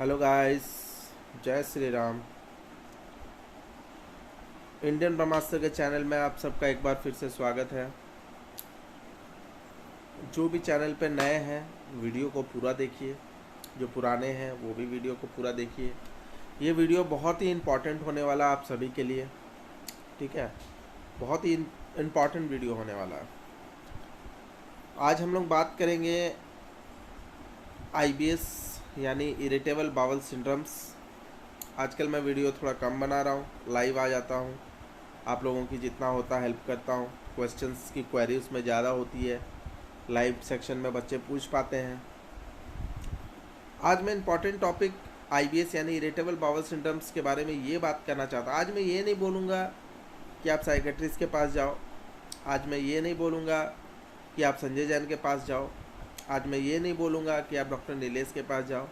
Hello guys, जय Shri Ram. Indian ब्रह्मास्त्र के channel में आप सबका एक बार फिर से स्वागत है। जो भी चैनल पे नए हैं वीडियो को पूरा देखिए, जो पुराने हैं वो भी वीडियो को पूरा देखिए। ये वीडियो बहुत ही इम्पॉर्टेंट होने वाला आप सभी के लिए, ठीक है। बहुत ही इम्पॉर्टेंट वीडियो होने वाला है। आज हम लोग बात करेंगे IBS यानी इरिटेबल बाउल सिंड्रोम्स। आजकल मैं वीडियो थोड़ा कम बना रहा हूँ, लाइव आ जाता हूँ, आप लोगों की जितना होता हेल्प करता हूँ। क्वेश्चंस की क्वेरी उसमें ज़्यादा होती है, लाइव सेक्शन में बच्चे पूछ पाते हैं। आज मैं इम्पॉर्टेंट टॉपिक IBS यानी इरिटेबल बाउल सिंड्रोम्स के बारे में ये बात करना चाहता हूँ। आज मैं ये नहीं बोलूँगा कि आप साइकेट्रिस्ट के पास जाओ, आज मैं ये नहीं बोलूँगा कि आप संजय जैन के पास जाओ, आज मैं ये नहीं बोलूँगा कि आप डॉक्टर नीलेश के पास जाओ,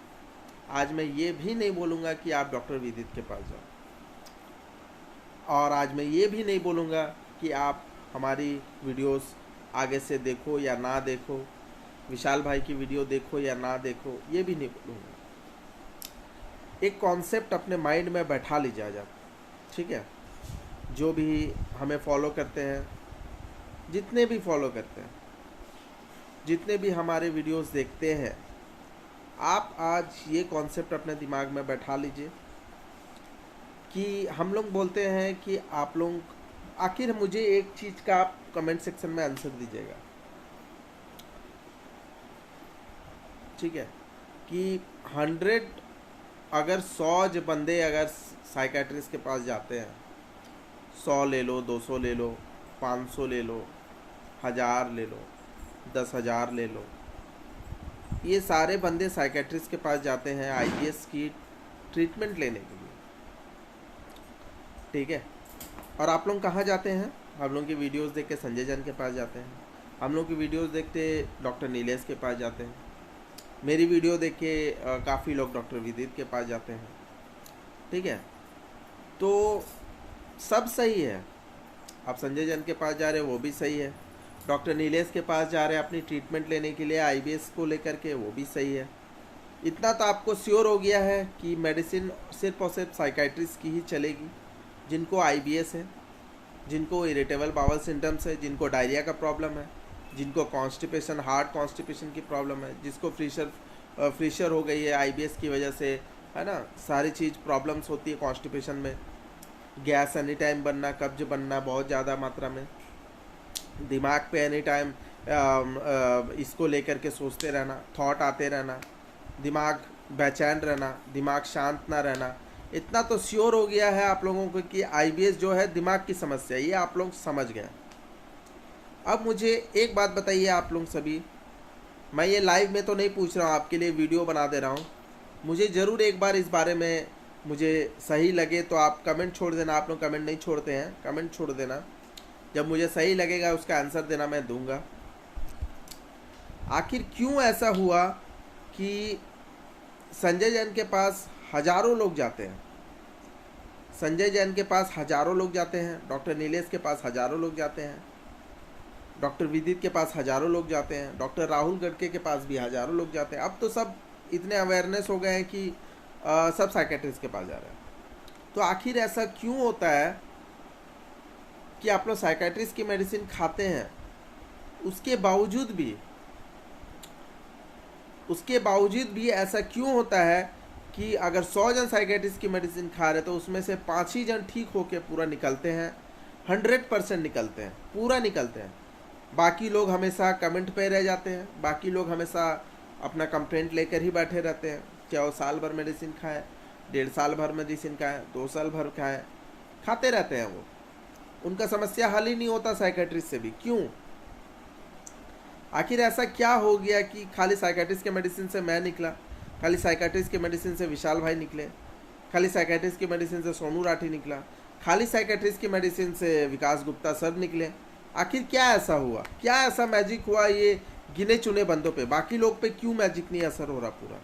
आज मैं ये भी नहीं बोलूँगा कि आप डॉक्टर विदित के पास जाओ, और आज मैं ये भी नहीं बोलूँगा कि आप हमारी वीडियोस आगे से देखो या ना देखो, विशाल भाई की वीडियो देखो या ना देखो, ये भी नहीं बोलूँगा। एक कॉन्सेप्ट अपने माइंड में बैठा लीजिए आज आप, ठीक है। जो भी हमें फॉलो करते हैं, जितने भी फॉलो करते हैं, जितने भी हमारे वीडियोस देखते हैं, आप आज ये कॉन्सेप्ट अपने दिमाग में बैठा लीजिए कि हम लोग बोलते हैं कि आप लोग, आखिर मुझे एक चीज़ का आप कमेंट सेक्शन में आंसर दीजिएगा, ठीक है, कि 100 अगर 100 बंदे अगर साइकेट्रिस्ट के पास जाते हैं, 100 ले लो, 200 ले लो, 500 ले लो, 1000 ले लो, 10,000 ले लो, ये सारे बंदे साइकेट्रिस्ट के पास जाते हैं IBS की ट्रीटमेंट लेने के लिए, ठीक है। और आप लोग कहाँ जाते हैं? हम लोग की वीडियोस देख के संजय जैन के पास जाते हैं, हम लोग की वीडियोस देखते डॉक्टर नीलेश के पास जाते हैं, मेरी वीडियो देख के काफ़ी लोग डॉक्टर विदित के पास जाते हैं, ठीक है। तो सब सही है, आप संजय जैन के पास जा रहे हो वो भी सही है, डॉक्टर नीलेश के पास जा रहे हैं अपनी ट्रीटमेंट लेने के लिए IBS को लेकर के, वो भी सही है। इतना तो आपको श्योर हो गया है कि मेडिसिन सिर्फ और सिर्फ साइकाइट्रिस्ट की ही चलेगी, जिनको IBS है, जिनको इरिटेबल बाउल सिंड्रोम्स है, जिनको डायरिया का प्रॉब्लम है, जिनको कॉन्स्टिपेशन, हार्ड कॉन्स्टिपेशन की प्रॉब्लम है, जिसको फ्रीशर हो गई है IBS की वजह से, है ना। सारी चीज़ प्रॉब्लम्स होती है कॉन्स्टिपेशन में, गैस एनी टाइम बनना, कब्ज बनना बहुत ज़्यादा मात्रा में, दिमाग पे एनी टाइम इसको लेकर के सोचते रहना, थॉट आते रहना, दिमाग बेचैन रहना, दिमाग शांत ना रहना। इतना तो श्योर हो गया है आप लोगों को कि IBS जो है दिमाग की समस्या, ये आप लोग समझ गए। अब मुझे एक बात बताइए आप लोग सभी, मैं ये लाइव में तो नहीं पूछ रहा हूँ, आपके लिए वीडियो बना दे रहा हूँ, मुझे ज़रूर एक बार इस बारे में मुझे सही लगे तो आप कमेंट छोड़ देना। आप लोग कमेंट नहीं छोड़ते हैं, कमेंट छोड़ देना, जब मुझे सही लगेगा उसका आंसर देना मैं दूंगा। आखिर क्यों ऐसा हुआ कि संजय जैन के पास हजारों लोग जाते हैं, संजय जैन के पास हजारों लोग जाते हैं, डॉक्टर नीलेश के पास हजारों लोग जाते हैं, डॉक्टर विदित के पास हजारों लोग जाते हैं, डॉक्टर राहुल गड़के के पास भी हजारों लोग जाते हैं। अब तो सब इतने अवेयरनेस हो गए हैं कि सब साइकेट्रिस्ट के पास जा रहे हैं। तो आखिर ऐसा क्यों होता है कि आप लोग साइकेट्रिस्ट की मेडिसिन खाते हैं, उसके बावजूद भी ऐसा क्यों होता है कि अगर 100 जन साइकेट्रिस्ट की मेडिसिन खा रहे तो उसमें से 5 ही जन ठीक होके पूरा निकलते हैं, 100% निकलते हैं, पूरा निकलते हैं। बाकी लोग हमेशा कमेंट पे रह जाते हैं, बाकी लोग हमेशा अपना कंप्लेंट लेकर ही बैठे रहते हैं, चाहे वो साल भर मेडिसिन खाएँ, 1.5 साल भर मेडिसिन खाएँ, 2 साल भर खाएँ, खाते रहते हैं वो, उनका समस्या हल ही नहीं होता साइकेट्रिस्ट से भी। क्यों? आखिर ऐसा क्या हो गया कि खाली साइकेट्रिस्ट के मेडिसिन से मैं निकला, खाली साइकेट्रिस्ट के मेडिसिन से विशाल भाई निकले, खाली साइकेट्रिस्ट की मेडिसिन से सोनू राठी निकला, खाली साइकेट्रिस्ट की मेडिसिन से विकास गुप्ता सर निकले? आखिर क्या ऐसा हुआ, क्या ऐसा मैजिक हुआ ये गिने चुने बंदों पे, बाकी लोग पे क्यों मैजिक नहीं असर हो रहा पूरा?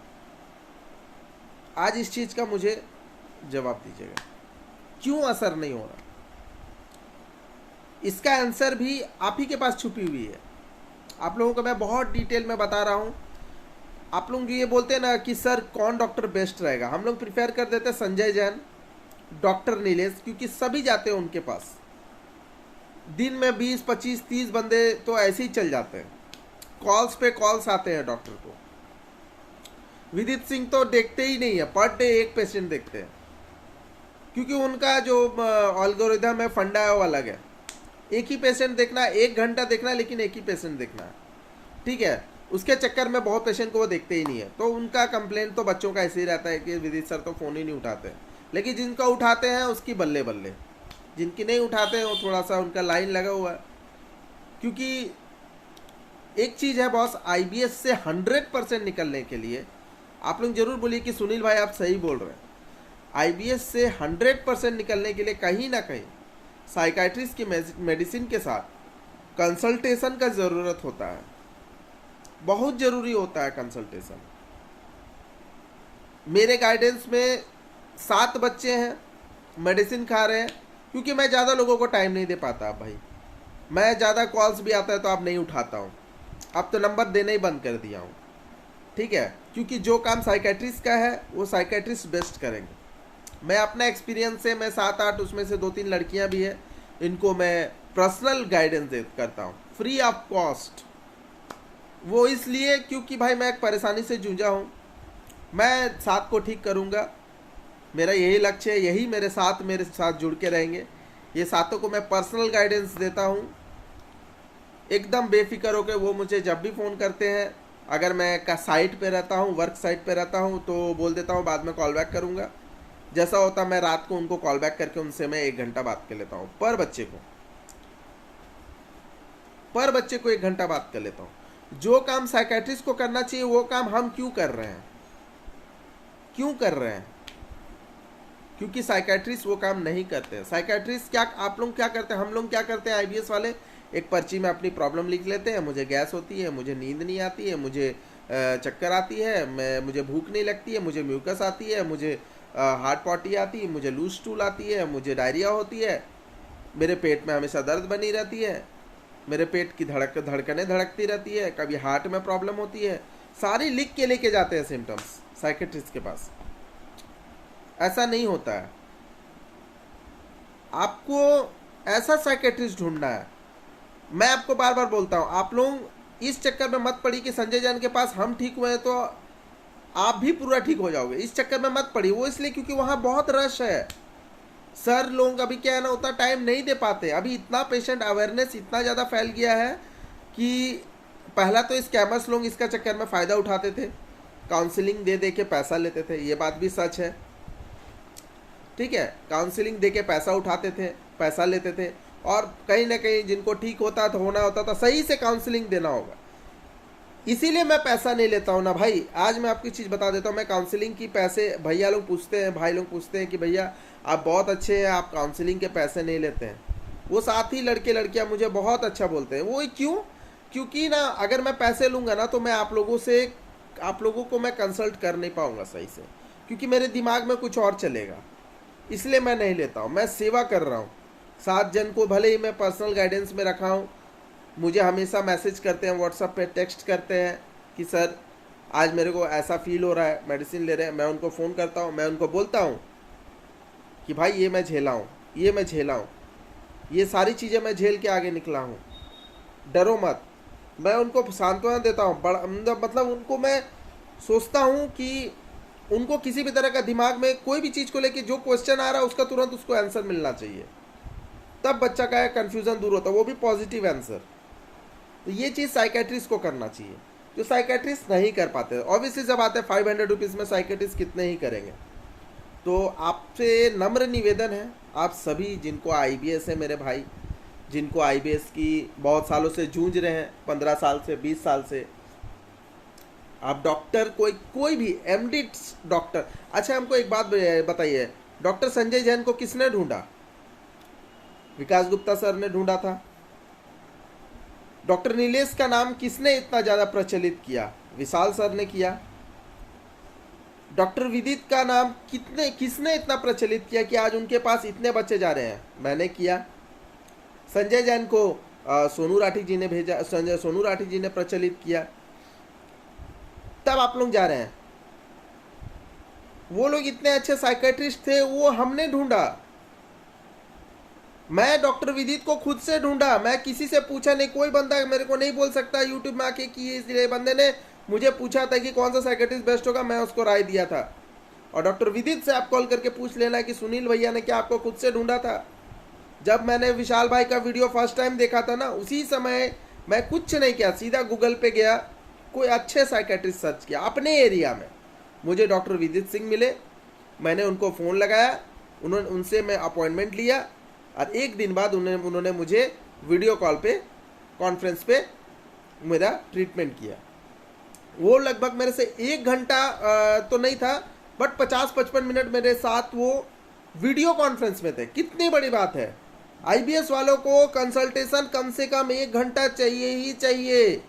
आज इस चीज़ का मुझे जवाब दीजिएगा, क्यों असर नहीं हो रहा? इसका आंसर भी आप ही के पास छुपी हुई है, आप लोगों को मैं बहुत डिटेल में बता रहा हूँ। आप लोग ये बोलते हैं ना कि सर कौन डॉक्टर बेस्ट रहेगा, हम लोग प्रिफेयर कर देते हैं संजय जैन, डॉक्टर नीलेश, क्योंकि सभी जाते हैं उनके पास। दिन में 20, 25, 30 बंदे तो ऐसे ही चल जाते हैं, कॉल्स पे कॉल्स आते हैं डॉक्टर को। विदित सिंह तो देखते ही नहीं है, पर डे एक पेशेंट देखते हैं, क्योंकि उनका जो एल्गोरिथम है, फंडा है, वो अलग है। एक ही पेशेंट देखना है, 1 घंटा देखना है, लेकिन एक ही पेशेंट देखना है, ठीक है। उसके चक्कर में बहुत पेशेंट को वो देखते ही नहीं है। तो उनका कंप्लेंट तो बच्चों का ऐसे ही रहता है कि विदित सर तो फ़ोन ही नहीं उठाते, लेकिन जिनका उठाते हैं उसकी बल्ले बल्ले, जिनकी नहीं उठाते हैं वो थोड़ा सा उनका लाइन लगा हुआ है। क्योंकि एक चीज़ है बॉस, IBS से 100% निकलने के लिए आप लोग जरूर बोलिए कि सुनील भाई आप सही बोल रहे हैं। IBS से 100% निकलने के लिए कहीं ना कहीं साइकाइट्रिस्ट की मेडिसिन के साथ कंसल्टेशन का ज़रूरत होता है, बहुत ज़रूरी होता है कंसल्टेशन। मेरे गाइडेंस में 7 बच्चे हैं, मेडिसिन खा रहे हैं, क्योंकि मैं ज़्यादा लोगों को टाइम नहीं दे पाता भाई। मैं ज़्यादा कॉल्स भी आता है तो आप नहीं उठाता हूँ, अब तो नंबर देना ही बंद कर दिया हूँ, ठीक है। क्योंकि जो काम साइकेट्रिस्ट का है वो साइकेट्रिस्ट बेस्ट करेंगे। मैं अपना एक्सपीरियंस से, मैं 7-8, उसमें से 2-3 लड़कियां भी है, इनको मैं पर्सनल गाइडेंस करता हूँ फ्री ऑफ कॉस्ट। वो इसलिए क्योंकि भाई मैं एक परेशानी से जूझा हूँ, मैं 7 को ठीक करूँगा, मेरा यही लक्ष्य है, यही मेरे साथ जुड़ के रहेंगे। ये 7 को मैं पर्सनल गाइडेंस देता हूँ, एकदम बेफिक्र होकर। वो मुझे जब भी फ़ोन करते हैं, अगर मैं का साइट पे रहता हूँ, वर्क साइट पे रहता हूँ, तो बोल देता हूँ बाद में कॉल बैक करूँगा। जैसा होता मैं रात को उनको कॉल बैक करके उनसे मैं 1 घंटा बात कर लेता हूँ, पर बच्चे को 1 घंटा बात कर लेता हूँ। जो काम साइकेट्रिस्ट को करना चाहिए वो काम हम क्यों कर रहे हैं? क्योंकि साइकेट्रिस्ट वो काम नहीं करते हैं। साइकेट्रिस्ट क्या, आप लोग क्या करते हैं, हम लोग क्या करते हैं, IBS वाले एक पर्ची में अपनी प्रॉब्लम लिख लेते हैं। मुझे गैस होती है, मुझे नींद नहीं आती है, मुझे चक्कर आती है, मुझे भूख नहीं लगती है, मुझे म्यूकस आती है, मुझे हार्ट पॉटी आती है, मुझे लूज स्टूल आती है, मुझे डायरिया होती है, मेरे पेट में हमेशा दर्द बनी रहती है, मेरे पेट की धड़कनें धड़कती रहती है, कभी हार्ट में प्रॉब्लम होती है। सारी लिख के लेके जाते हैं सिम्टम्स साइकेट्रिस्ट के पास। ऐसा नहीं होता है, आपको ऐसा साइकेट्रिस्ट ढूंढना है। मैं आपको बार बार बोलता हूँ, आप लोग इस चक्कर में मत पड़ी कि संजय जैन के पास हम ठीक हुए हैं तो आप भी पूरा ठीक हो जाओगे। इस चक्कर में मत पड़ी, वो इसलिए क्योंकि वहाँ बहुत रश है। सर लोग अभी क्या है ना, उतना टाइम नहीं दे पाते। अभी इतना पेशेंट अवेयरनेस इतना ज़्यादा फैल गया है कि पहला तो स्कैमर्स लोग इसका चक्कर में फ़ायदा उठाते थे, काउंसलिंग दे के पैसा लेते थे, ये बात भी सच है, ठीक है। काउंसलिंग दे के पैसा उठाते थे, पैसा लेते थे, और कहीं ना कहीं जिनको ठीक होता था, होना होता था, सही से काउंसलिंग देना होगा। इसीलिए मैं पैसा नहीं लेता हूँ ना भाई। आज मैं आपकी चीज़ बता देता हूँ, मैं काउंसलिंग की पैसे, भैया लोग पूछते हैं, भाई लोग पूछते हैं कि भैया आप बहुत अच्छे हैं, आप काउंसलिंग के पैसे नहीं लेते हैं। वो साथ ही लड़के लड़कियाँ मुझे बहुत अच्छा बोलते हैं। वो क्यों? क्योंकि ना अगर मैं पैसे लूँगा ना तो मैं आप लोगों को मैं कंसल्ट कर नहीं पाऊँगा सही से, क्योंकि मेरे दिमाग में कुछ और चलेगा, इसलिए मैं नहीं लेता हूँ। मैं सेवा कर रहा हूँ। 7 जन को भले ही मैं पर्सनल गाइडेंस में रखा हूँ, मुझे हमेशा मैसेज करते हैं, व्हाट्सएप पे टेक्स्ट करते हैं कि सर आज मेरे को ऐसा फील हो रहा है, मेडिसिन ले रहे हैं। मैं उनको फ़ोन करता हूँ, मैं उनको बोलता हूँ कि भाई ये मैं झेला हूँ, ये सारी चीज़ें मैं झेल के आगे निकला हूँ, डरो मत। मैं उनको सांत्वना देता हूँ, मतलब उनको मैं सोचता हूँ कि उनको किसी भी तरह का दिमाग में कोई भी चीज़ को लेके जो क्वेश्चन आ रहा है उसका तुरंत उसको आंसर मिलना चाहिए, तब बच्चा का कन्फ्यूज़न दूर होता है, वो भी पॉजिटिव आंसर। तो ये चीज़ साइकेट्रिस्ट को करना चाहिए, जो साइकेट्रिस्ट नहीं कर पाते। ऑब्वियसली जब आते हैं 500 रुपीज़ में, साइकेट्रिस्ट कितने ही करेंगे। तो आपसे नम्र निवेदन है, आप सभी जिनको IBS है, मेरे भाई जिनको IBS की बहुत सालों से जूझ रहे हैं, 15 साल से, 20 साल से, आप डॉक्टर कोई भी MD डॉक्टर। अच्छा हमको एक बात बताइए, डॉक्टर संजय जैन को किसने ढूंढा? विकास गुप्ता सर ने ढूंढा था। डॉक्टर नीलेश का नाम किसने इतना ज़्यादा प्रचलित किया? विशाल सर ने किया। डॉक्टर विदित का नाम किसने इतना प्रचलित किया कि आज उनके पास इतने बच्चे जा रहे हैं? मैंने किया। संजय जैन को सोनू राठी जी ने भेजा, सोनू राठी जी ने प्रचलित किया। तब आप लोग जा रहे हैं। वो लोग इतने अच्छे साइकेट्रिस्ट थे, वो हमने ढूंढा। मैं डॉक्टर विदित को खुद से ढूंढा, मैं किसी से पूछा नहीं। कोई बंदा मेरे को नहीं बोल सकता यूट्यूब में आके कि इसलिए बंदे ने मुझे पूछा था कि कौन सा साइकेट्रिस्ट बेस्ट होगा, मैं उसको राय दिया था। और डॉक्टर विदित से आप कॉल करके पूछ लेना कि सुनील भैया ने क्या आपको खुद से ढूंढा था। जब मैंने विशाल भाई का वीडियो फर्स्ट टाइम देखा था ना, उसी समय मैं कुछ नहीं किया, सीधा गूगल पे गया, कोई अच्छे साइकेट्रिस्ट सर्च किया अपने एरिया में। मुझे डॉक्टर विदित सिंह मिले, मैंने उनको फ़ोन लगाया, उनसे मैं अपॉइंटमेंट लिया और एक दिन बाद उन्होंने मुझे वीडियो कॉल पे, कॉन्फ्रेंस पे मेरा ट्रीटमेंट किया। वो लगभग मेरे से 1 घंटा तो नहीं था, बट 50-55 मिनट मेरे साथ वो वीडियो कॉन्फ्रेंस में थे। कितनी बड़ी बात है। आईबीएस वालों को कंसल्टेशन कम से कम 1 घंटा चाहिए ही चाहिए।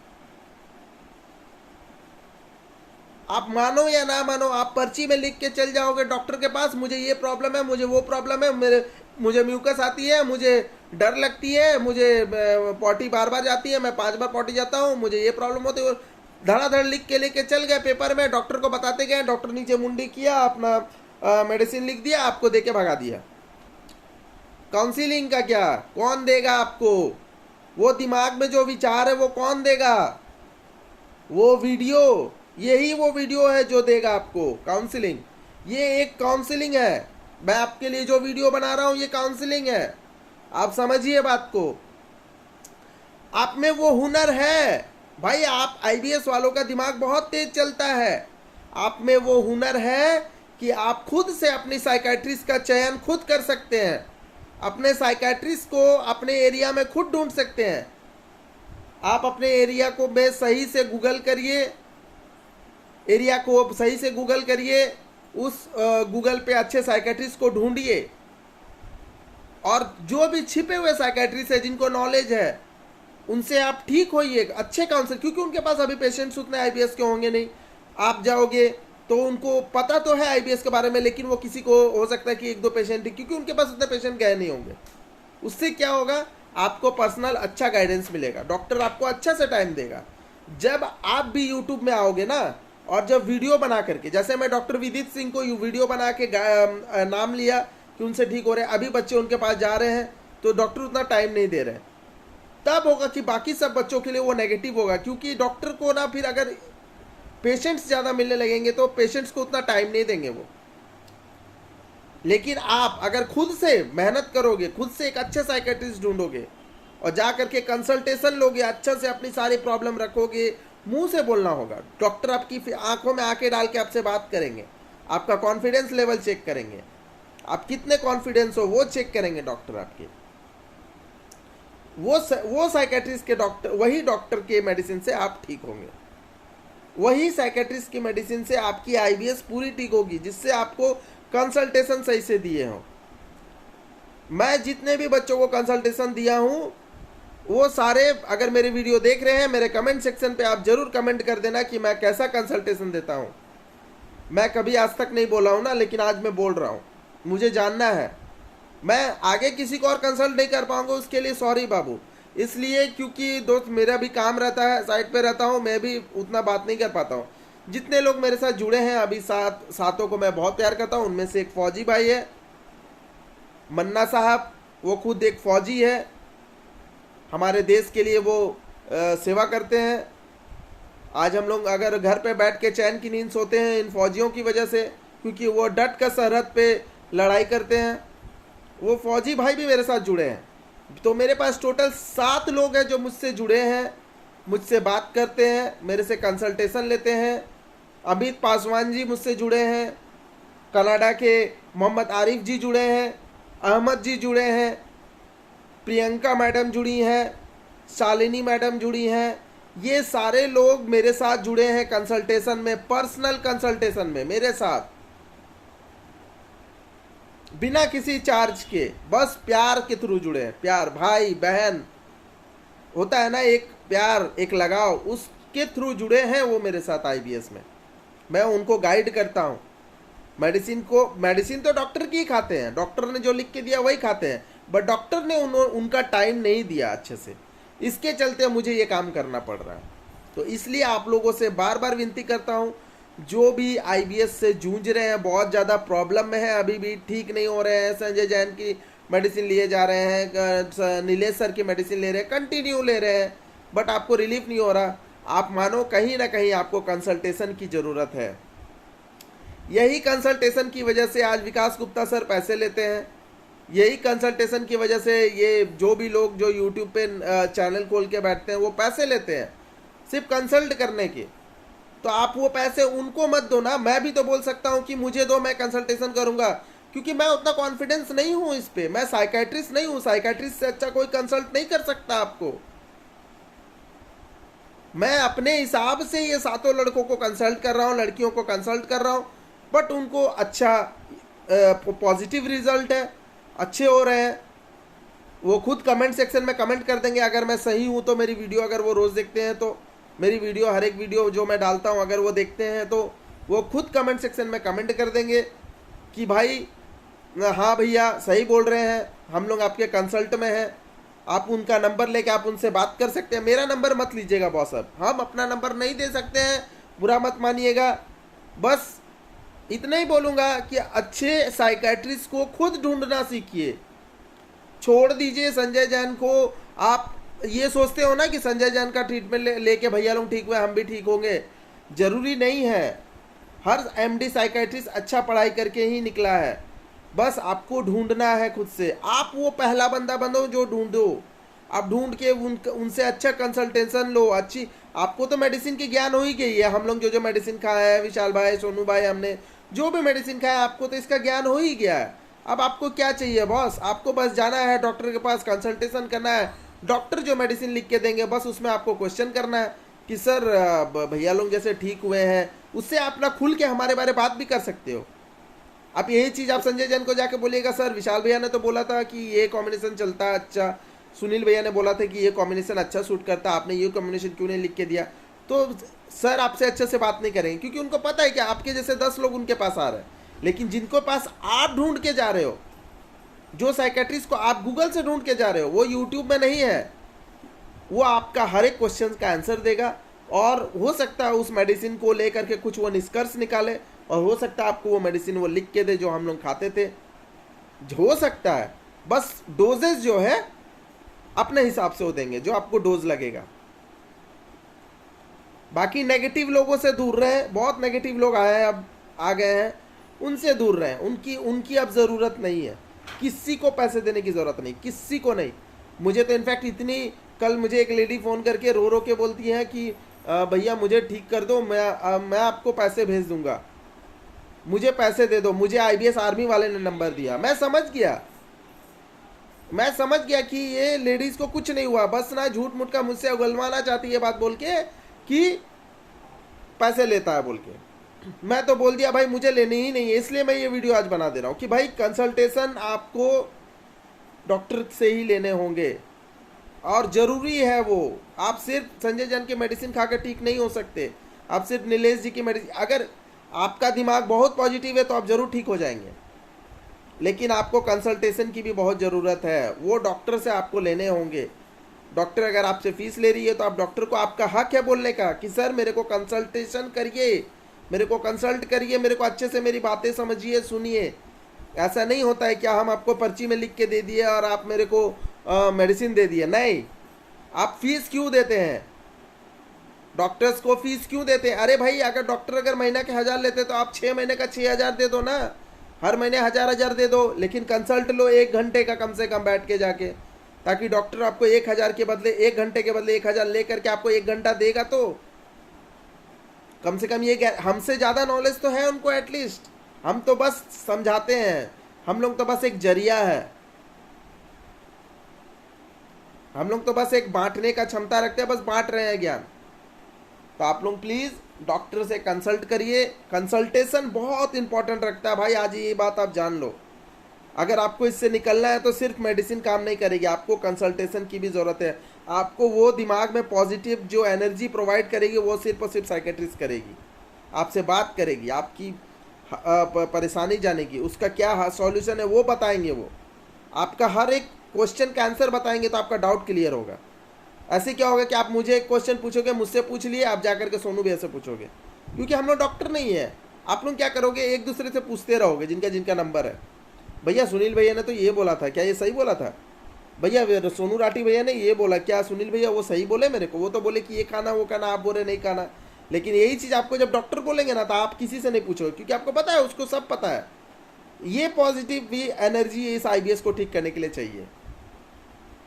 आप मानो या ना मानो, आप पर्ची में लिख के चल जाओगे डॉक्टर के पास, मुझे ये प्रॉब्लम है, मुझे वो प्रॉब्लम है, मुझे म्यूकस आती है, मुझे डर लगती है, मुझे पॉटी बार बार जाती है, मैं 5 बार पॉटी जाता हूँ, मुझे ये प्रॉब्लम होती है। धड़ाधड़ लिख के लेके चल गए पेपर में, डॉक्टर को बताते गए, डॉक्टर नीचे मुंडी किया, अपना मेडिसिन लिख दिया, आपको देके भगा दिया। काउंसलिंग का क्या, कौन देगा आपको? वो दिमाग में जो विचार है वो कौन देगा? वो वीडियो, यही वो वीडियो है जो देगा आपको काउंसलिंग। ये एक काउंसलिंग है, मैं आपके लिए जो वीडियो बना रहा हूं ये काउंसलिंग है। आप समझिए बात को। आप में वो हुनर है भाई, आप आईबीएस वालों का दिमाग बहुत तेज चलता है। आप में वो हुनर है कि आप खुद से अपनी साइकेट्रिस्ट का चयन खुद कर सकते हैं, अपने साइकेट्रिस्ट को अपने एरिया में खुद ढूंढ सकते हैं। आप अपने एरिया को सही से गूगल करिए, एरिया को सही से गूगल करिए, उस गूगल पे अच्छे साइकेट्रिस्ट को ढूंढिए, और जो भी छिपे हुए साइकेट्रिस्ट है जिनको नॉलेज है उनसे आप ठीक होइए, अच्छे काउंसलर, क्योंकि उनके पास अभी पेशेंट्स उतने आईबीएस के होंगे नहीं। आप जाओगे तो उनको पता तो है आईबीएस के बारे में, लेकिन वो किसी को हो सकता है कि 1-2 पेशेंट, क्योंकि उनके पास उतने पेशेंट गए नहीं होंगे। उससे क्या होगा, आपको पर्सनल अच्छा गाइडेंस मिलेगा, डॉक्टर आपको अच्छा से टाइम देगा। जब आप भी यूट्यूब में आओगे ना, और जब वीडियो बना करके, जैसे मैं डॉक्टर विदित सिंह को वीडियो बना के नाम लिया कि उनसे ठीक हो रहे हैं, अभी बच्चे उनके पास जा रहे हैं तो डॉक्टर उतना टाइम नहीं दे रहे हैं, तब होगा कि बाकी सब बच्चों के लिए वो नेगेटिव होगा। क्योंकि डॉक्टर को ना फिर अगर पेशेंट्स ज़्यादा मिलने लगेंगे तो पेशेंट्स को उतना टाइम नहीं देंगे वो। लेकिन आप अगर खुद से मेहनत करोगे, खुद से एक अच्छे साइकेट्रिस्ट ढूंढोगे और जा करके कंसल्टेशन लोगे, अच्छे से अपनी सारी प्रॉब्लम रखोगे, मुंह से बोलना होगा, डॉक्टर आपकी आंखों में आंखें डाल के आपसे बात करेंगे, आपका कॉन्फिडेंस लेवल चेक करेंगे, आप कितने कॉन्फिडेंस हो वो चेक करेंगे डॉक्टर आपके। वो साइकेट्रिस्ट के डॉक्टर, वही डॉक्टर के मेडिसिन से आप ठीक होंगे, वही साइकेट्रिस्ट की मेडिसिन से आपकी आईबीएस पूरी ठीक होगी, जिससे आपको कंसल्टेशन सही से दिए हों। मैं जितने भी बच्चों को कंसल्टेशन दिया हूं वो सारे, अगर मेरे वीडियो देख रहे हैं, मेरे कमेंट सेक्शन पे आप जरूर कमेंट कर देना कि मैं कैसा कंसल्टेशन देता हूं। मैं कभी आज तक नहीं बोला हूं ना, लेकिन आज मैं बोल रहा हूं, मुझे जानना है। मैं आगे किसी को और कंसल्ट नहीं कर पाऊंगा, उसके लिए सॉरी बाबू। इसलिए क्योंकि दोस्त मेरा भी काम रहता है, साइड पे रहता हूँ, मैं भी उतना बात नहीं कर पाता हूँ। जितने लोग मेरे साथ जुड़े हैं अभी, सातों को मैं बहुत प्यार करता हूँ। उनमें से एक फौजी भाई है, मन्ना साहब, वो खुद एक फौजी है, हमारे देश के लिए वो सेवा करते हैं। आज हम लोग अगर घर पे बैठ के चैन की नींद सोते हैं इन फौजियों की वजह से, क्योंकि वो डट कर सरहद पे लड़ाई करते हैं। वो फौजी भाई भी मेरे साथ जुड़े हैं। तो मेरे पास टोटल 7 लोग हैं जो मुझसे जुड़े हैं, मुझसे बात करते हैं, मेरे से कंसल्टेशन लेते हैं। अमित पासवान जी मुझसे जुड़े हैं, कनाडा के मोहम्मद आरिफ जी जुड़े हैं, अहमद जी जुड़े हैं, प्रियंका मैडम जुड़ी हैं, शालिनी मैडम जुड़ी हैं। ये सारे लोग मेरे साथ जुड़े हैं कंसल्टेशन में, पर्सनल कंसल्टेशन में मेरे साथ, बिना किसी चार्ज के, बस प्यार के थ्रू जुड़े हैं। प्यार, भाई बहन होता है ना, एक प्यार, एक लगाव, उसके थ्रू जुड़े हैं वो मेरे साथ आईबीएस में। मैं उनको गाइड करता हूँ। मेडिसिन तो डॉक्टर की ही खाते हैं, डॉक्टर ने जो लिख के दिया वही खाते हैं, बट डॉक्टर ने उनका टाइम नहीं दिया अच्छे से, इसके चलते मुझे ये काम करना पड़ रहा है। तो इसलिए आप लोगों से बार बार विनती करता हूँ, जो भी IBS से जूझ रहे हैं, बहुत ज़्यादा प्रॉब्लम में है, अभी भी ठीक नहीं हो रहे हैं, संजय जैन की मेडिसिन लिए जा रहे हैं, नीलेश सर की मेडिसिन ले रहे हैं, कंटिन्यू ले रहे हैं, बट आपको रिलीफ नहीं हो रहा, आप मानो कहीं ना कहीं आपको कंसल्टेशन की ज़रूरत है। यही कंसल्टेशन की वजह से आज विकास गुप्ता सर पैसे लेते हैं, यही कंसल्टेशन की वजह से ये जो भी लोग जो यूट्यूब पे चैनल खोल के बैठते हैं वो पैसे लेते हैं सिर्फ कंसल्ट करने के। तो आप वो पैसे उनको मत दो ना। मैं भी तो बोल सकता हूँ कि मुझे दो, मैं कंसल्टेशन करूंगा, क्योंकि मैं उतना कॉन्फिडेंस नहीं हूँ इस पे, मैं साइकेट्रिस्ट नहीं हूँ, साइकेट्रिस्ट से अच्छा कोई कंसल्ट नहीं कर सकता आपको। मैं अपने हिसाब से ये 7 लड़कों को कंसल्ट कर रहा हूँ, लड़कियों को कंसल्ट कर रहा हूँ, बट उनको अच्छा पॉजिटिव रिजल्ट है, अच्छे हो रहे हैं। वो खुद कमेंट सेक्शन में कमेंट कर देंगे अगर मैं सही हूँ तो। मेरी वीडियो अगर वो रोज़ देखते हैं तो, मेरी वीडियो हर एक वीडियो जो मैं डालता हूँ अगर वो देखते हैं तो वो खुद कमेंट सेक्शन में कमेंट कर देंगे कि भाई हाँ भैया सही बोल रहे हैं, हम लोग आपके कंसल्ट में हैं। आप उनका नंबर लेके आप उनसे बात कर सकते हैं। मेरा नंबर मत लीजिएगा बॉस, अब हम अपना नंबर नहीं दे सकते हैं, बुरा मत मानिएगा। बस इतना ही बोलूँगा कि अच्छे साइकेट्रिस्ट को खुद ढूंढना सीखिए, छोड़ दीजिए संजय जैन को। आप ये सोचते हो ना कि संजय जैन का ट्रीटमेंट लेके भैया लोग ठीक हुए हम भी ठीक होंगे, जरूरी नहीं है। हर MD साइकेट्रिस्ट अच्छा पढ़ाई करके ही निकला है, बस आपको ढूंढना है खुद से। आप वो पहला बंदा बनो जो ढूंढो, आप ढूंढ के उनसे अच्छा कंसल्टेशन लो। अच्छी आपको तो मेडिसिन की ज्ञान हो ही गई है, हम लोग जो मेडिसिन खाए हैं, विशाल भाई, सोनू भाई, हमने जो भी मेडिसिन खाया आपको तो इसका ज्ञान हो ही गया है। अब आपको क्या चाहिए बॉस? आपको बस जाना है डॉक्टर के पास, कंसल्टेशन करना है, डॉक्टर जो मेडिसिन लिख के देंगे बस उसमें आपको क्वेश्चन करना है कि सर भैया लोग जैसे ठीक हुए हैं, उससे आप ना खुल के हमारे बारे बात भी कर सकते हो। आप यही चीज़ आप संजय जैन को जाके बोलिएगा, सर विशाल भैया ने तो बोला था कि ये कॉम्बिनेशन चलता है अच्छा, सुनील भैया ने बोला था कि ये कॉम्बिनेशन अच्छा सूट करता, आपने ये कॉम्बिनेशन क्यों नहीं लिख के दिया? तो सर आपसे अच्छे से बात नहीं करेंगे, क्योंकि उनको पता है कि आपके जैसे 10 लोग उनके पास आ रहे हैं। लेकिन जिनको पास आप ढूंढ के जा रहे हो, जो साइकेट्रिस्ट को आप गूगल से ढूंढ के जा रहे हो, वो यूट्यूब में नहीं है, वो आपका हर एक क्वेश्चन का आंसर देगा। और हो सकता है उस मेडिसिन को लेकर के कुछ वो निष्कर्ष निकाले, और हो सकता है आपको वो मेडिसिन वो लिख के दे जो हम लोग खाते थे, हो सकता है। बस डोजेज जो है अपने हिसाब से वो देंगे जो आपको डोज लगेगा। बाकी नेगेटिव लोगों से दूर रहें, बहुत नेगेटिव लोग आए हैं, अब आ गए हैं, उनसे दूर रहें। उनकी अब ज़रूरत नहीं है, किसी को पैसे देने की ज़रूरत नहीं, किसी को नहीं। मुझे तो इनफैक्ट कल मुझे एक लेडी फ़ोन करके रो रो के बोलती है कि भैया मुझे ठीक कर दो, मैं आपको पैसे भेज दूंगा, मुझे पैसे दे दो। मुझे IBS आर्मी वाले ने नंबर दिया। मैं समझ गया कि ये लेडीज़ को कुछ नहीं हुआ, बस ना झूठ मूठ का मुझसे उगलवाना चाहती है बात बोल के कि पैसे लेता है बोल के। मैं तो बोल दिया भाई मुझे लेनी ही नहीं है, इसलिए मैं ये वीडियो आज बना दे रहा हूँ कि भाई कंसल्टेशन आपको डॉक्टर से ही लेने होंगे, और ज़रूरी है वो। आप सिर्फ संजय जैन की मेडिसिन खाकर ठीक नहीं हो सकते, आप सिर्फ नीलेश जी की मेडिसिन, अगर आपका दिमाग बहुत पॉजिटिव है तो आप ज़रूर ठीक हो जाएंगे, लेकिन आपको कंसल्टेशन की भी बहुत ज़रूरत है। वो डॉक्टर से आपको लेने होंगे। डॉक्टर अगर आपसे फीस ले रही है तो आप डॉक्टर को, आपका हक है बोलने का कि सर मेरे को कंसल्टेशन करिए, मेरे को कंसल्ट करिए, मेरे को अच्छे से मेरी बातें समझिए, सुनिए। ऐसा नहीं होता है क्या हम आपको पर्ची में लिख के दे दिए और आप मेरे को मेडिसिन दे दिए। नहीं, आप फीस क्यों देते हैं? डॉक्टर्स को फीस क्यों देते हैं? अरे भाई अगर डॉक्टर अगर महीना के 1000 लेते तो आप 6 महीने का 6000 दे दो ना, हर महीने 1000 दे दो। लेकिन कंसल्ट लो 1 घंटे का कम से कम बैठ के जाके, ताकि डॉक्टर आपको 1000 के बदले 1 घंटे के बदले 1000 ले करके आपको 1 घंटा देगा, तो कम से कम ये हमसे ज़्यादा नॉलेज तो है उनको एटलीस्ट। हम तो बस समझाते हैं, हम लोग तो बस एक जरिया है, हम लोग तो बस एक बांटने का क्षमता रखते हैं, बस बांट रहे हैं ज्ञान। तो आप लोग प्लीज़ डॉक्टर से कंसल्ट करिए, कंसल्टेशन बहुत इंपॉर्टेंट रखता है भाई। आज ये बात आप जान लो, अगर आपको इससे निकलना है तो सिर्फ मेडिसिन काम नहीं करेगी, आपको कंसल्टेशन की भी ज़रूरत है। आपको वो दिमाग में पॉजिटिव जो एनर्जी प्रोवाइड करेगी वो सिर्फ और सिर्फ साइकेट्रिस्ट करेगी, आपसे बात करेगी, आपकी परेशानी जानेगी, उसका क्या सॉल्यूशन है वो बताएंगे, वो आपका हर एक क्वेश्चन का आंसर बताएंगे, तो आपका डाउट क्लियर होगा। ऐसे क्या होगा कि आप मुझे एक क्वेश्चन पूछोगे, मुझसे पूछ लिए, आप जाकर के सोनू भैया से पूछोगे, क्योंकि हम लोग डॉक्टर नहीं है। आप लोग क्या करोगे, एक दूसरे से पूछते रहोगे जिनका जिनका नंबर है। भैया सुनील भैया ने तो ये बोला था, क्या ये सही बोला था? भैया सोनू राठी भैया ने ये बोला, क्या सुनील भैया वो सही बोले मेरे को? वो तो बोले कि ये खाना वो खाना, आप बोले नहीं खाना। लेकिन यही चीज़ आपको जब डॉक्टर बोलेंगे ना, तो आप किसी से नहीं पूछोगे, क्योंकि आपको पता है, उसको सब पता है। ये पॉजिटिव भी एनर्जी इस आईबीएस को ठीक करने के लिए चाहिए।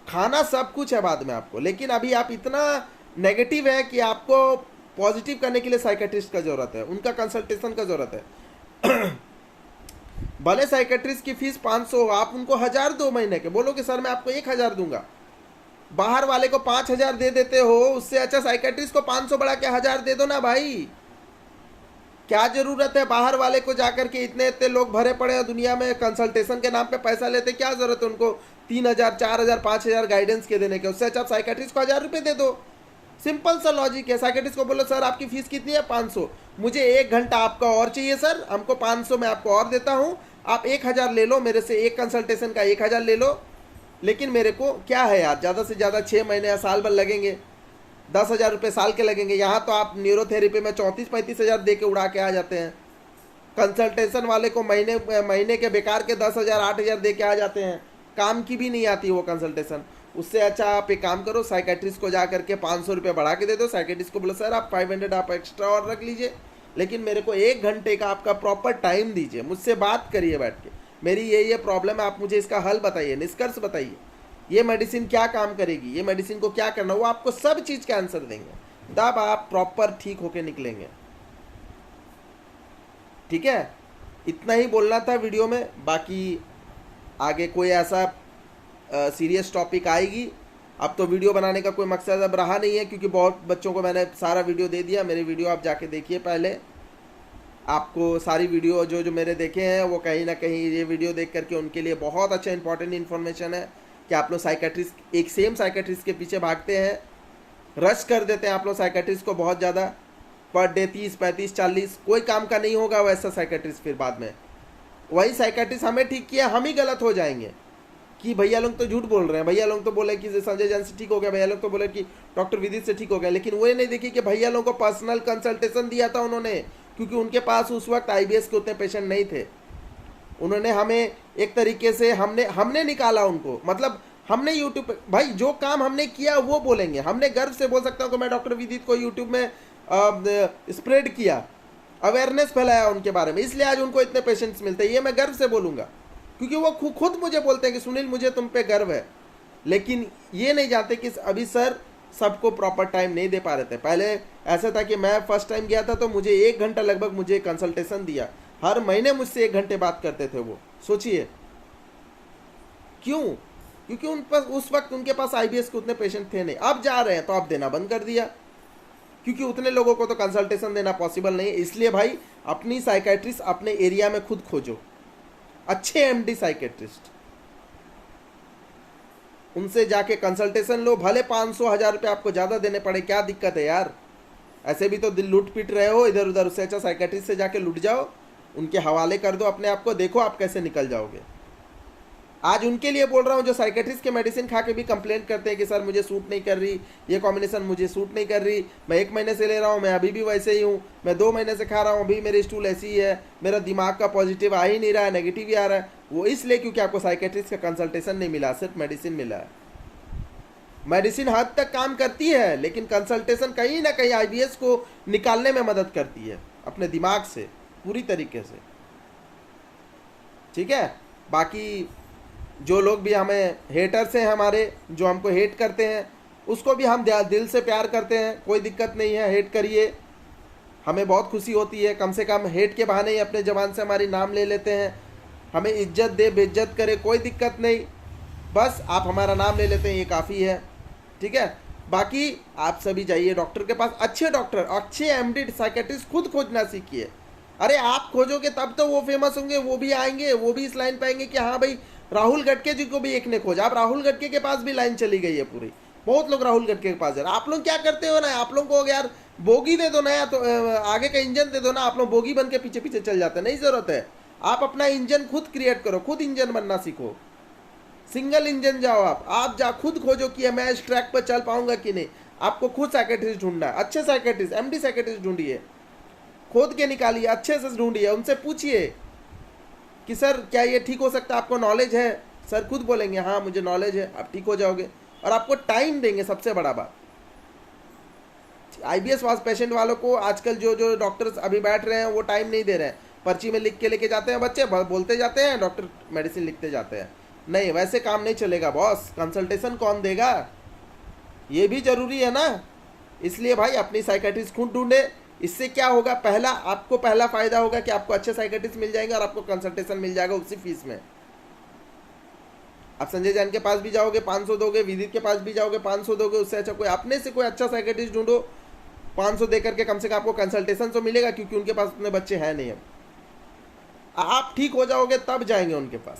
खाना सब कुछ है बाद में आपको, लेकिन अभी आप इतना नेगेटिव है कि आपको पॉजिटिव करने के लिए साइकेट्रिस्ट का जरूरत है, उनका कंसल्टेशन का जरूरत है। भले साइकेट्रिस्ट की फीस 500 हो, आप उनको 1000 दो महीने के, बोलो कि सर मैं आपको 1000 दूंगा। बाहर वाले को 5000 दे देते हो, उससे अच्छा साइकेट्रिस्ट को 500 बढ़ा के 1000 दे दो ना भाई। क्या जरूरत है बाहर वाले को जाकर के, इतने इतने लोग भरे पड़े हैं दुनिया में, कंसल्टेशन के नाम पे पैसा लेते, क्या जरूरत है उनको 3000 4000 5000 गाइडेंस के देने के? उससे अच्छा आप साइकेट्रिस्ट को 1000 रुपये दे दो। सिंपल सा लॉजिक है। साइकेट्रिस्ट को बोलो सर आपकी फीस कितनी है? 500, मुझे 1 घंटा आपका और चाहिए सर, हमको 500 मैं आपको और देता हूँ, आप 1000 ले लो मेरे से, एक कंसल्टेशन का 1000 ले लो। लेकिन मेरे को क्या है यार, ज़्यादा से ज़्यादा 6 महीने या साल भर लगेंगे, 10,000 रुपये साल के लगेंगे। यहाँ तो आप न्यूरोथेरेपी में 34-35 हज़ार दे के उड़ा के आ जाते हैं। कंसल्टेशन वाले को महीने के बेकार के 10,000 8,000 दे के आ जाते हैं, काम की भी नहीं आती वो कंसल्टेशन। उससे अच्छा आप एक काम करो, साइकेट्रिस्ट को जा करके 500 रुपये बढ़ा के दे दो। साइकेट्रिस्ट को बोलो सर आप 500 आप एक्स्ट्रा और रख लीजिए, लेकिन मेरे को 1 घंटे का आपका प्रॉपर टाइम दीजिए, मुझसे बात करिए बैठ के, मेरी ये प्रॉब्लम है, आप मुझे इसका हल बताइए, निष्कर्ष बताइए, ये मेडिसिन क्या काम करेगी, ये मेडिसिन को क्या करना, वो आपको सब चीज़ का आंसर देंगे, तब आप प्रॉपर ठीक होके निकलेंगे। ठीक है, इतना ही बोलना था वीडियो में। बाकी आगे कोई ऐसा सीरियस टॉपिक आएगी, अब तो वीडियो बनाने का कोई मकसद अब रहा नहीं है, क्योंकि बहुत बच्चों को मैंने सारा वीडियो दे दिया। मेरे वीडियो आप जाके देखिए पहले, आपको सारी वीडियो जो मेरे देखे हैं वो कहीं ना कहीं ये वीडियो देख करके उनके लिए बहुत अच्छा इंपॉर्टेंट इन्फॉर्मेशन है कि आप लोग साइकेट्रिस्ट, एक सेम साइकेट्रिस्ट के पीछे भागते हैं, रश कर देते हैं आप लोग साइकेट्रिस्ट को बहुत ज़्यादा, पर डे 30 35 40, कोई काम का नहीं होगा वैसा साइकेट्रिस्ट। फिर बाद में वही साइकेट्रिस्ट हमें ठीक किया, हम ही गलत हो जाएंगे कि भैया लोग तो झूठ बोल रहे हैं, भैया लोग तो बोले कि संजय जैन से ठीक हो गया, भैया लोग तो बोले कि डॉक्टर विदित से ठीक हो गया, लेकिन वो नहीं देखी कि भैया लोगों को पर्सनल कंसल्टेशन दिया था उन्होंने, क्योंकि उनके पास उस वक्त आईबीएस के उतने पेशेंट नहीं थे। उन्होंने हमें एक तरीके से हमने निकाला उनको, मतलब हमने यूट्यूब पे, भाई जो काम हमने किया वो बोलेंगे, हमने गर्व से बोल सकता हूँ कि मैं डॉक्टर विदित को यूट्यूब में स्प्रेड किया, अवेयरनेस फैलाया उनके बारे में, इसलिए आज उनको इतने पेशेंट्स मिलते हैं, ये मैं गर्व से बोलूँगा, क्योंकि वो खुद मुझे बोलते हैं कि सुनील मुझे तुम पे गर्व है। लेकिन ये नहीं जानते कि अभी सर सबको प्रॉपर टाइम नहीं दे पा रहे थे। पहले ऐसा था कि मैं फर्स्ट टाइम गया था तो मुझे 1 घंटा लगभग मुझे कंसल्टेशन दिया, हर महीने मुझसे 1 घंटे बात करते थे वो, सोचिए क्यों? क्योंकि उन पास उस वक्त उनके पास आईबीएस के उतने पेशेंट थे नहीं। अब जा रहे हैं तो अब देना बंद कर दिया, क्योंकि उतने लोगों को तो कंसल्टेशन देना पॉसिबल नहीं है। इसलिए भाई अपनी साइकेट्रिस्ट अपने एरिया में खुद खोजो, अच्छे एमडी साइकेट्रिस्ट, उनसे जाके कंसल्टेशन लो, भले 500-1000 रुपये आपको ज़्यादा देने पड़े, क्या दिक्कत है यार? ऐसे भी तो दिल लूट पीट रहे हो इधर उधर, उससे अच्छा साइकेट्रिस्ट से जाके लूट जाओ, उनके हवाले कर दो अपने आप को, देखो आप कैसे निकल जाओगे। आज उनके लिए बोल रहा हूँ जो साइकेट्रिस्ट के मेडिसिन खा के भी कंप्लेंट करते हैं कि सर मुझे सूट नहीं कर रही, ये कॉम्बिनेशन मुझे सूट नहीं कर रही, मैं 1 महीने से ले रहा हूँ, मैं अभी भी वैसे ही हूँ, मैं 2 महीने से खा रहा हूँ, अभी मेरी स्टूल ऐसी ही है, मेरा दिमाग का पॉजिटिव आ ही नहीं रहा है, नेगेटिव ही आ रहा है। वो इसलिए क्योंकि आपको साइकेट्रिस्ट का कंसल्टेशन नहीं मिला, सिर्फ मेडिसिन मिला है। मेडिसिन हद तक काम करती है, लेकिन कंसल्टेशन कहीं ना कहीं आईबीएस को निकालने में मदद करती है अपने दिमाग से पूरी तरीके से। ठीक है, बाकी जो लोग भी हमें हेटर्स हैं, हमारे जो हमको हेट करते हैं, उसको भी हम दिल से प्यार करते हैं, कोई दिक्कत नहीं है, हेट करिए, हमें बहुत खुशी होती है, कम से कम हेट के बहाने ही अपने ज़बान से हमारी नाम ले लेते हैं। हमें इज्जत दे बेइज्जत करे कोई दिक्कत नहीं, बस आप हमारा नाम ले लेते हैं, ये काफ़ी है। ठीक है, बाकी आप सभी जाइए डॉक्टर के पास, अच्छे डॉक्टर, अच्छे एमडी साइकेट्रिस्ट खुद खोजना सीखिए। अरे आप खोजोगे तब तो वो फेमस होंगे, वो भी आएंगे, वो भी इस लाइन पे आएंगे कि हाँ भाई राहुल गटके जी को भी एक ने खोजा। आप राहुल गटके के पास भी लाइन चली गई है पूरी, बहुत लोग राहुल गटके के पास है। आप लोग क्या करते हो ना, आप लोग को यार बोगी दे दो ना, या तो आगे का इंजन दे दो ना, आप लोग बोगी बन के पीछे पीछे चल जाते हैं, नहीं ज़रूरत है। आप अपना इंजन खुद क्रिएट करो, खुद इंजन बनना सीखो। सिंगल इंजन जाओ, आप जा खुद खोजो कि मैं इस ट्रैक पर चल पाऊंगा कि नहीं। आपको खुद साइकेट्रिस्ट ढूंढना है, अच्छे साइकेट्रिस्ट, एमडी साइकेट्रिस्ट ढूंढिए, खोद के निकालिए, अच्छे से ढूंढिए, उनसे पूछिए कि सर क्या ये ठीक हो सकता है, आपको नॉलेज है? सर खुद बोलेंगे हाँ मुझे नॉलेज है, आप ठीक हो जाओगे। और आपको टाइम देंगे, सबसे बड़ा बात। आईबीएस पेशेंट वालों को आजकल जो जो डॉक्टर्स अभी बैठ रहे हैं वो टाइम नहीं दे रहे हैं, पर्ची में लिख के लेके जाते हैं बच्चे, बोलते जाते हैं, डॉक्टर मेडिसिन लिखते जाते हैं। नहीं, वैसे काम नहीं चलेगा बॉस। कंसल्टेशन कौन देगा, ये भी जरूरी है ना। इसलिए भाई अपनी साइकेट्रिस्ट खुद ढूंढे। इससे क्या होगा, आपको पहला फायदा होगा कि आपको अच्छे साइकेट्रिस्ट मिल जाएंगे और आपको कंसल्टेशन मिल जाएगा उसी फीस में। आप संजय जैन के पास भी जाओगे 500 दोगे, विदित के पास भी जाओगे 500 दोगे, उससे अच्छा कोई अपने से कोई अच्छा साइकेट्रिस्ट ढूंढो, 500 देकर के कम से कम आपको कंसल्टेशन तो मिलेगा, क्योंकि उनके पास उतने बच्चे हैं नहीं। अब आप ठीक हो जाओगे तब जाएंगे उनके पास,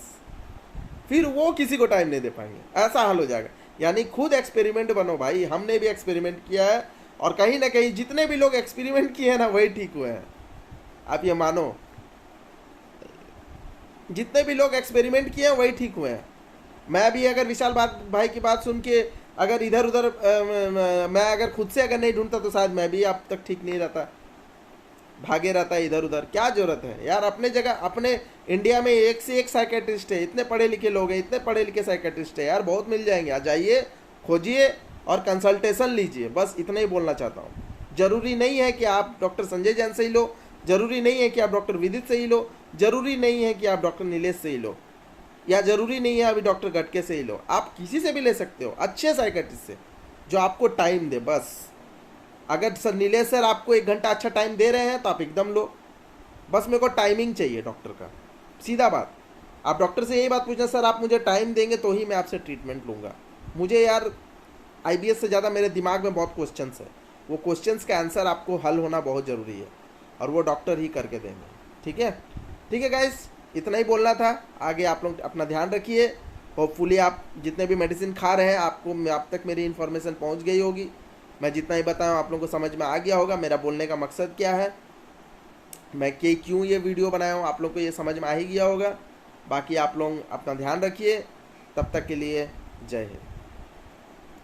फिर वो किसी को टाइम नहीं दे पाएंगे, ऐसा हाल हो जाएगा। यानी खुद एक्सपेरिमेंट बनो भाई। हमने भी एक्सपेरिमेंट किया है और कहीं ना कहीं जितने भी लोग एक्सपेरिमेंट किए हैं ना वही ठीक हुए हैं, आप ये मानो। जितने भी लोग एक्सपेरिमेंट किए हैं वही ठीक हुए हैं। मैं भी अगर विशाल भाई की बात सुन के अगर इधर उधर मैं अगर खुद से अगर नहीं ढूंढता तो शायद मैं भी अब तक ठीक नहीं रहता, भागे रहता है इधर उधर। क्या जरूरत है यार, अपने जगह, अपने इंडिया में एक से एक साइकेट्रिस्ट है, इतने पढ़े लिखे लोग हैं, इतने पढ़े लिखे साइकेट्रिस्ट है यार, बहुत मिल जाएंगे। आ जाइए, खोजिए और कंसल्टेशन लीजिए, बस इतना ही बोलना चाहता हूँ। जरूरी नहीं है कि आप डॉक्टर संजय जैन से ही लो, जरूरी नहीं है कि आप डॉक्टर विदित से ही लो, जरूरी नहीं है कि आप डॉक्टर नीलेश से ही लो, या जरूरी नहीं है अभी डॉक्टर गटके से ही लो। आप किसी से भी ले सकते हो, अच्छे साइकेट्रिस्ट से जो आपको टाइम दे बस। अगर सर नीलेश सर आपको 1 घंटा अच्छा टाइम दे रहे हैं तो आप एकदम लो, बस मेरे को टाइमिंग चाहिए डॉक्टर का, सीधा बात। आप डॉक्टर से यही बात पूछना, सर आप मुझे टाइम देंगे तो ही मैं आपसे ट्रीटमेंट लूँगा। मुझे यार आईबीएस से ज़्यादा मेरे दिमाग में बहुत क्वेश्चंस है, वो क्वेश्चंस का आंसर आपको हल होना बहुत ज़रूरी है और वो डॉक्टर ही करके देंगे। ठीक है, ठीक है गाइस, इतना ही बोलना था। आगे आप लोग अपना ध्यान रखिए। होपफुली आप जितने भी मेडिसिन खा रहे हैं आपको आप तक मेरी इन्फॉर्मेशन पहुंच गई होगी। मैं जितना ही बताऊं आप लोगों को समझ में आ गया होगा मेरा बोलने का मकसद क्या है, मैं क्यों ये वीडियो बनाया हूँ, आप लोग को ये समझ में आ ही गया होगा। बाकी आप लोग अपना ध्यान रखिए, तब तक के लिए जय हिंद।